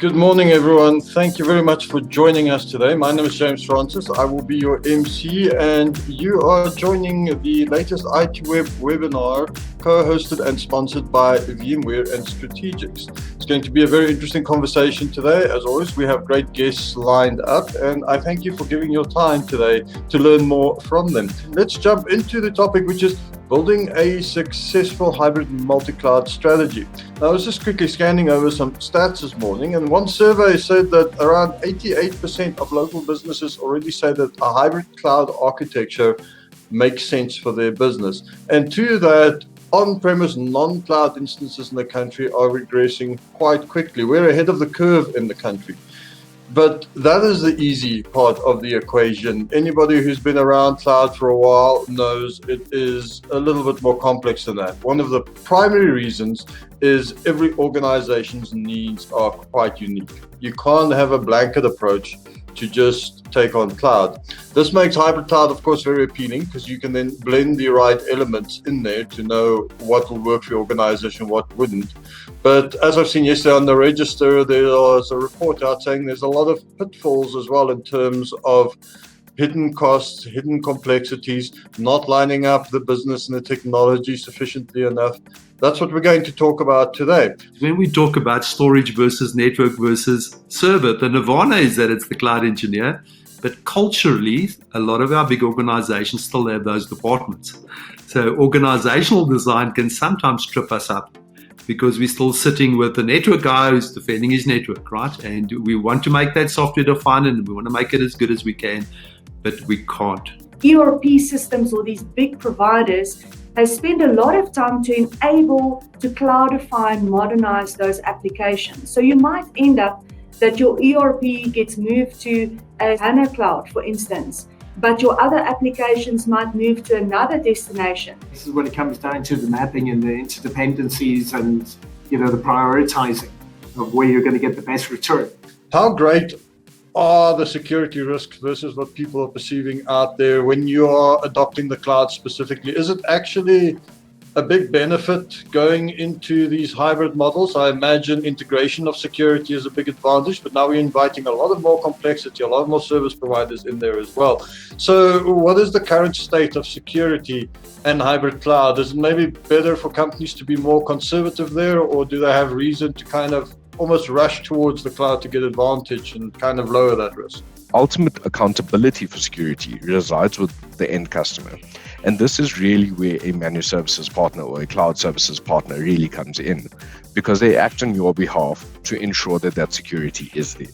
Good morning, everyone. Thank you very much for joining us today. My name is James Francis. I will be your MC, and you are joining the latest ITWeb webinar, co-hosted and sponsored by VMware and Strategics. It's going to be a very interesting conversation today. As always, we have great guests lined up, and I thank you for giving your time today to learn more from them. Let's jump into the topic, which is building a successful hybrid multi-cloud strategy. Now, I was just quickly scanning over some stats this morning, and one survey said that around 88% of local businesses already say that a hybrid cloud architecture makes sense for their business. And to that, on-premise non-cloud instances in the country are regressing quite quickly. We're ahead of the curve in the country. But that is the easy part of the equation. Anybody who's been around cloud for a while knows it is a little bit more complex than that. One of the primary reasons is every organization's needs are quite unique. You can't have a blanket approach to just take on cloud. This makes hybrid cloud, of course, very appealing because you can then blend the right elements in there to know what will work for your organization, what wouldn't. But as I've seen yesterday on the register, there was a report out saying there's a lot of pitfalls as well in terms of hidden costs, hidden complexities, not lining up the business and the technology sufficiently enough. That's what we're going to talk about today. When we talk about storage versus network versus server, the nirvana is that it's the cloud engineer, but culturally, a lot of our big organizations still have those departments. So organizational design can sometimes trip us up because we're still sitting with the network guy who's defending his network, right? And we want to make that software defined and we want to make it as good as we can, but we can't. ERP systems or these big providers has spent a lot of time to enable to cloudify and modernize those applications. So you might end up that your ERP gets moved to a HANA cloud, for instance, but your other applications might move to another destination. This is when it comes down to the mapping and the interdependencies and, the prioritizing of where you're going to get the best return. How great are the security risks versus what people are perceiving out there when you are adopting the cloud specifically? Is it actually a big benefit going into these hybrid models? I imagine integration of security is a big advantage, but now we're inviting a lot of more complexity, a lot more service providers in there as well. So what is the current state of security and hybrid cloud? Is it maybe better for companies to be more conservative there, or do they have reason to kind of almost rush towards the cloud to get advantage and kind of lower that risk? Ultimate accountability for security resides with the end customer. And this is really where a managed services partner or a cloud services partner really comes in, because they act on your behalf to ensure that that security is there.